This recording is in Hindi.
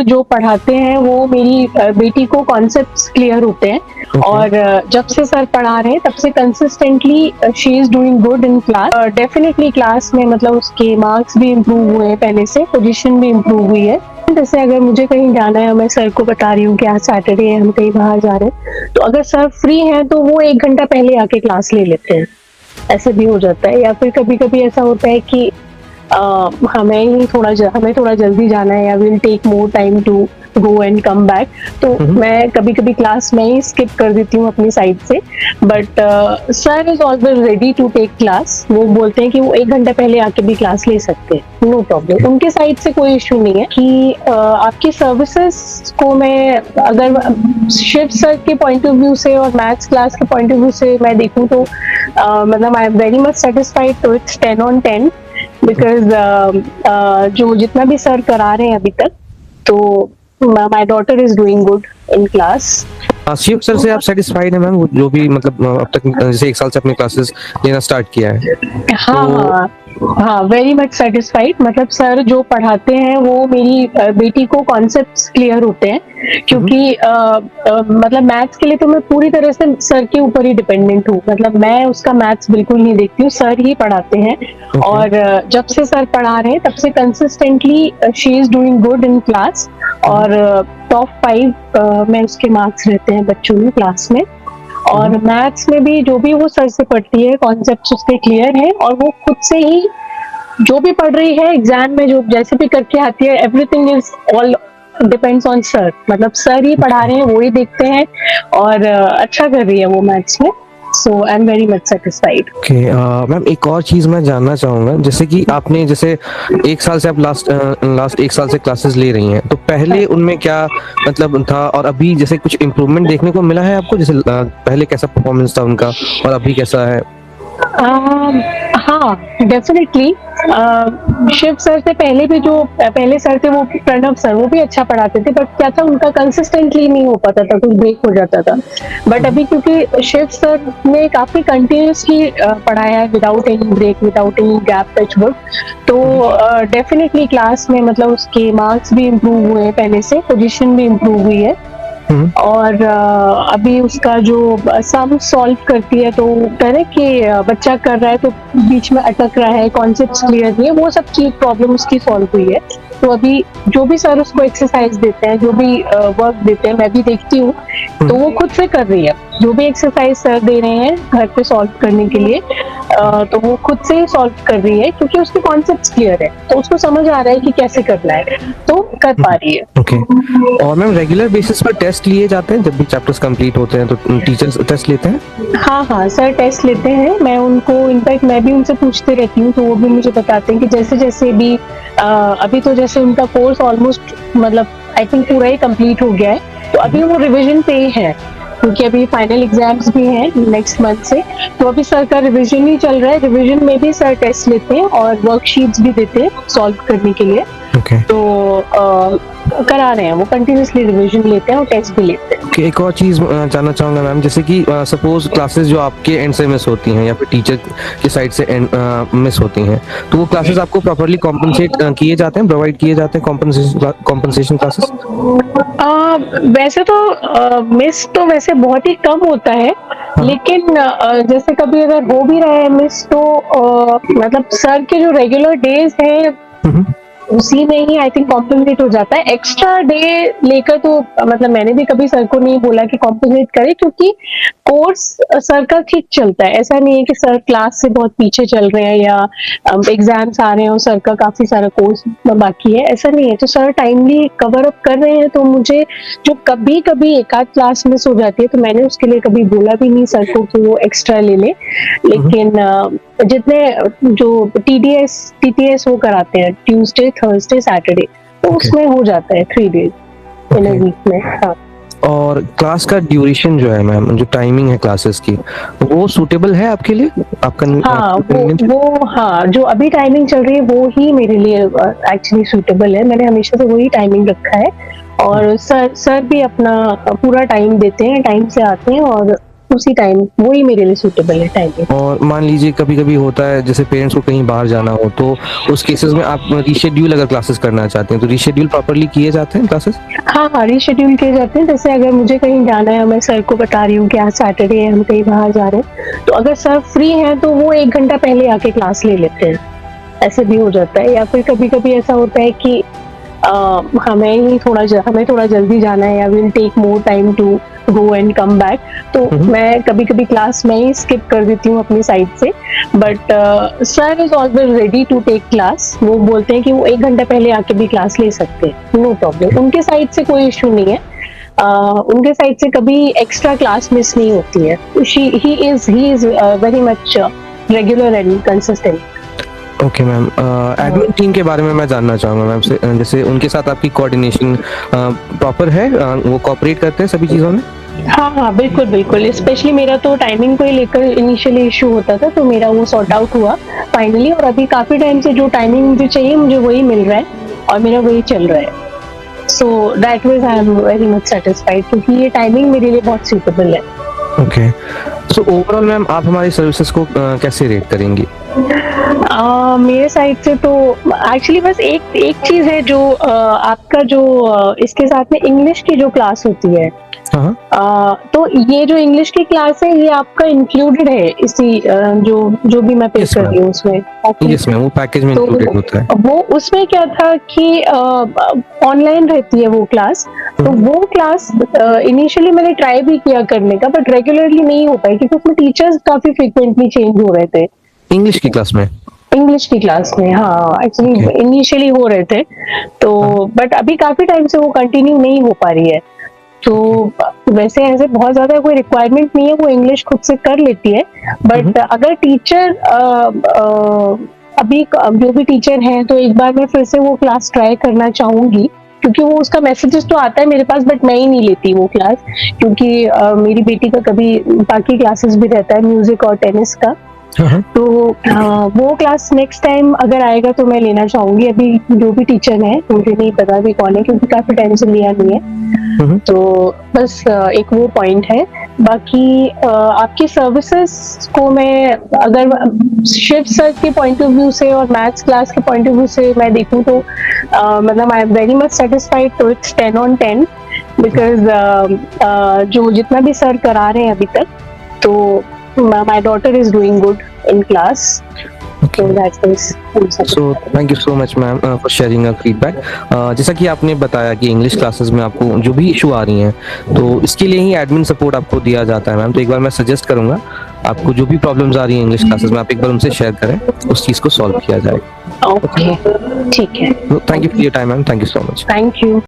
जो पढ़ाते हैं वो मेरी बेटी को कॉन्सेप्ट्स क्लियर होते हैं और जब से सर पढ़ा रहे हैं तब से consistently she is doing good in class. Definitely class में मतलब उसके मार्क्स भी इम्प्रूव हुए हैं, पहले से पोजीशन भी इम्प्रूव हुई है। जैसे अगर मुझे कहीं जाना है, मैं सर को बता रही हूँ कि आज सैटरडे है, हम कहीं बाहर जा रहे हैं, तो अगर सर फ्री हैं तो वो 1 घंटा पहले आके क्लास ले लेते हैं। ऐसे भी हो जाता है। या फिर कभी कभी ऐसा होता है कि हमें थोड़ा जल्दी जाना है या will take more time to go and come back, तो मैं कभी कभी क्लास में ही स्किप कर देती हूँ अपनी साइड से। But sir is always ready to take class. वो बोलते हैं कि वो 1 घंटा पहले आके भी क्लास ले सकते हैं, नो प्रॉब्लम। उनके साइड से कोई इशू नहीं है कि आपकी सर्विसेज को मैं अगर शिव सर के पॉइंट ऑफ व्यू से और मैथ्स क्लास के पॉइंट ऑफ व्यू से मैं देखूँ तो मतलब आई एम वेरी मच सेटिस्फाइड। तो इट्स 10 on 10 बिकॉज जो जितना भी सर करा रहे हैं अभी तक, तो my daughter is doing good in class. Shiv sir से आप सेटिस्फाइड हैं मैम? जो भी मतलब अब तक जैसे 1 साल से अपने क्लासेस लेना स्टार्ट किया है। हाँ, वेरी मच सेटिस्फाइड। मतलब सर जो पढ़ाते हैं वो मेरी बेटी को कॉन्सेप्ट्स क्लियर होते हैं, क्योंकि मतलब मैथ्स के लिए तो मैं पूरी तरह से सर के ऊपर ही डिपेंडेंट हूँ। मतलब मैं उसका मैथ्स बिल्कुल नहीं देखती हूँ, सर ही पढ़ाते हैं। और जब से सर पढ़ा रहे हैं तब से consistently she is doing good in class और टॉप 5 में उसके मार्क्स रहते हैं बच्चों में क्लास में। और मैथ्स में भी जो भी वो सर से पढ़ती है कॉन्सेप्ट्स उसके क्लियर है और वो खुद से ही जो भी पढ़ रही है एग्जाम में जो जैसे भी करके आती है, everything is all depends on sir. मतलब सर ही पढ़ा रहे हैं, वो ही देखते हैं और अच्छा कर रही है वो मैथ्स में। So I am very much satisfied. Okay ma'am, एक और चीज मैं जानना चाहूंगा, जैसे कि आपने जैसे 1 साल से आप लास्ट 1 साल से क्लासेस ले रही हैं, तो पहले उनमें क्या मतलब था और अभी जैसे कुछ इम्प्रूवमेंट देखने को मिला है आपको? जैसे पहले कैसा परफॉर्मेंस था उनका और अभी कैसा है? हाँ, डेफिनेटली। शिव सर से पहले भी जो पहले सर थे वो प्रणव सर, वो भी अच्छा पढ़ाते थे, बट क्या था उनका कंसिस्टेंटली नहीं हो पाता था, कुछ ब्रेक हो जाता था। बट अभी क्योंकि शिव सर ने काफी कंटिन्यूसली पढ़ाया है without any break, without any gap, touch wood, तो डेफिनेटली क्लास में मतलब उसके मार्क्स भी इम्प्रूव हुए हैं, पहले से पोजीशन भी इम्प्रूव हुई है। और अभी उसका जो सम सॉल्व करती है तो करे कि बच्चा कर रहा है तो बीच में अटक रहा है, कॉन्सेप्ट्स क्लियर नहीं है, वो सब चीज प्रॉब्लम उसकी सॉल्व हुई है। तो अभी जो भी सर उसको एक्सरसाइज देते हैं, जो भी वर्क देते हैं, मैं भी देखती हूँ, तो वो खुद से कर रही है। जो भी एक्सरसाइज सर दे रहे हैं घर पे सॉल्व करने के लिए, तो वो खुद से ही सॉल्व कर रही है, क्योंकि उसके कॉन्सेप्ट्स क्लियर है, तो उसको समझ आ रहा है कि कैसे करना है, तो कर पा रही है। ओके। और मैम रेगुलर बेसिस पर टेस्ट लिए जाते हैं जब भी चैप्टर्स कंप्लीट होते हैं, तो टीचर्स टेस्ट लेते हैं? हाँ, सर टेस्ट लेते हैं। मैं उनको इनफैक्ट मैं भी उनसे पूछते रहती हूँ, तो वो भी मुझे बताते हैं कि जैसे जैसे भी अभी तो जैसे उनका कोर्स ऑलमोस्ट मतलब आई थिंक पूरा ही कंप्लीट हो गया है, तो अभी वो रिवीजन पे ही है, क्योंकि अभी फाइनल एग्जाम्स भी हैं नेक्स्ट मंथ से, तो अभी सर का रिवीजन ही चल रहा है। रिवीजन में भी सर टेस्ट लेते हैं और वर्कशीट्स भी देते हैं सॉल्व करने के लिए। तो करा रहे हैं, वो कंटिन्यूसली रिवीजन लेते हैं और टेस्ट भी लेते हैं। एक और चीज जानना चाहूंगा मैम, जैसे कि सपोज क्लासेस जो आपके एंड से मिस होती हैं या फिर टीचर की साइड से मिस होती हैं, तो वो क्लासेस आपको प्रॉपर्ली कॉम्पनसेट किए जाते हैं, प्रोवाइड किए जाते हैं कॉम्पनसेशन क्लासेस? वैसे तो मिस तो वैसे बहुत ही कम होता है, लेकिन जैसे कभी अगर हो भी रहा है मिस, तो मतलब सर के जो रेगुलर डेज हैं उसी में ही आई थिंक कॉम्पनसेट हो जाता है। एक्स्ट्रा डे लेकर तो मतलब मैंने भी कभी सर को नहीं बोला कि कॉम्पनसेट करे, क्योंकि कोर्स सर का ठीक चलता है। ऐसा नहीं है कि सर क्लास से बहुत पीछे चल रहे हैं या एग्जाम्स आ रहे हैं और सर का काफी सारा कोर्स बाकी है, ऐसा नहीं है। तो सर टाइमली कवर अप कर रहे हैं, तो मुझे जो कभी कभी एक आध क्लास मिस हो जाती है, तो मैंने उसके लिए कभी बोला भी नहीं सर को कि वो एक्स्ट्रा ले ले। लेकिन जितने जो टीटीएस वो कराते हैं ट्यूसडे, थर्सडे, सैटरडे, तो उसमें हो जाता है 3 days इन अ वीक में। हाँ। और क्लास का ड्यूरेशन जो है मैम, जो टाइमिंग है क्लासेस की, वो सूटेबल है आपके लिए? आपका हाँ, जो अभी टाइमिंग चल रही है वो ही मेरे लिए एक्चुअली सूटेबल है। मैंने हमेशा से वही टाइमिंग रखा है और सर भी अपना पूरा टाइम देते हैं, टाइम से आते हैं और उसी टाइम वही मेरे लिए सूटेबल है टाइमिंग। और मान लीजिए कभी-कभी होता है जैसे पेरेंट्स को कहीं बाहर जाना हो, तो उस केसेस में आप रीशेड्यूल अगर क्लासेस करना चाहते हैं, तो रीशेड्यूल प्रॉपर्ली किए जाते हैं क्लासेस? हाँ हाँ, रीशेड्यूल किए जाते हैं। जैसे अगर मुझे कहीं जाना है, मैं सर को बता रही हूँ कि आज सैटरडे है, हम कहीं बाहर जा रहे हैं, तो अगर सर फ्री हैं तो वो 1 घंटा पहले आके क्लास ले लेते हैं, ऐसे भी हो जाता है। या फिर कभी-कभी ऐसा होता है कि हमें थोड़ा जल्दी जाना है या will take more time to go and come back, तो मैं कभी-कभी क्लास में ही स्किप कर देती हूँ अपनी साइड से। But sir is always ready to take class. वो बोलते हैं कि वो 1 घंटा पहले आके भी क्लास ले सकते हैं, नो प्रॉब्लम। उनके साइड से कोई इशू नहीं है। उनके साइड से कभी एक्स्ट्रा क्लास मिस नहीं होती है। He is very much regular and consistent. Okay ma'am, admin team के बारे में मैं जानना चाहूँगा मैम से, जैसे उनके साथ आपकी कोऑर्डिनेशन प्रॉपर है, वो कोऑपरेट करते हैं सभी चीज़ों में? हाँ हाँ, बिल्कुल बिल्कुल। स्पेशली मेरा तो टाइमिंग को ही लेकर इनिशियली इशू होता था, तो मेरा वो सॉर्ट आउट हुआ फाइनली, और अभी काफी टाइम से जो टाइमिंग मुझे चाहिए मुझे वही मिल रहा है और मेरा वही चल रहा है। So that means I am very much satisfied, क्योंकि ये टाइमिंग मेरे लिए बहुत सूटेबल है। ओके, सो ओवरऑल मैम आप हमारी सर्विसेज को कैसे रेट करेंगी? मेरे साइड से तो एक्चुअली बस एक चीज है जो आपका जो इसके साथ में इंग्लिश की जो क्लास होती है, हाँ, तो ये जो इंग्लिश की क्लास है ये आपका इंक्लूडेड है इसी जो भी मैं पे Yes, कर रही हूँ ma'am. उसमें। यस मैम, वो पैकेज में इंक्लूडेड होता है। वो उसमें क्या था कि ऑनलाइन रहती है वो क्लास, तो वो क्लास इनिशियली मैंने ट्राई भी किया करने का, बट रेगुलरली नहीं हो पाई क्योंकि उसमें टीचर्स काफी फ्रिक्वेंटली चेंज हो रहे थे इंग्लिश की क्लास में? इंग्लिश की क्लास में। हाँ, एक्चुअली Okay. इनिशियली हो रहे थे, तो बट अभी काफी टाइम से वो कंटिन्यू नहीं हो पा रही है। तो वैसे ऐसे बहुत ज्यादा कोई रिक्वायरमेंट नहीं है, वो इंग्लिश खुद से कर लेती है। बट अगर टीचर अभी जो भी टीचर हैं, तो एक बार मैं फिर से वो क्लास ट्राई करना चाहूंगी, क्योंकि वो उसका मैसेजेस तो आता है मेरे पास, बट मैं ही नहीं लेती वो क्लास, क्योंकि मेरी बेटी का कभी बाकी क्लासेस भी रहता है, म्यूजिक और टेनिस का। तो वो क्लास नेक्स्ट टाइम अगर आएगा तो मैं लेना चाहूंगी। अभी जो भी टीचर है मुझे नहीं पता भी कौन है, क्योंकि काफी टाइम से लिया नहीं है। तो बस एक वो पॉइंट है। बाकी आपकी सर्विसेज को मैं अगर शिव सर के पॉइंट ऑफ व्यू से और मैथ्स क्लास के पॉइंट ऑफ व्यू से मैं देखूं तो मतलब आई एम वेरी मच सेटिस्फाइड। तो इट्स 10 on 10, बिकॉज जो जितना भी सर करा रहे हैं अभी तक, तो my daughter is doing good in class. Okay. So that's this. So thank you so much ma'am for sharing your feedback. जैसा कि आपने बताया कि इंग्लिश क्लासेस में आपको जो भी इशू आ रही हैं, तो इसके लिए ही एडमिन सपोर्ट आपको दिया जाता है मैम। तो एक बार मैं सजेस्ट करूंगा आपको जो भी प्रॉब्लम्स आ रही हैं इंग्लिश क्लासेस में, आप एक बार उनसे शेयर करें, उस चीज़ को सॉल्व किया जाए। Okay, ठीक है। Thank you for your time ma'am, thank you so much. Thank you.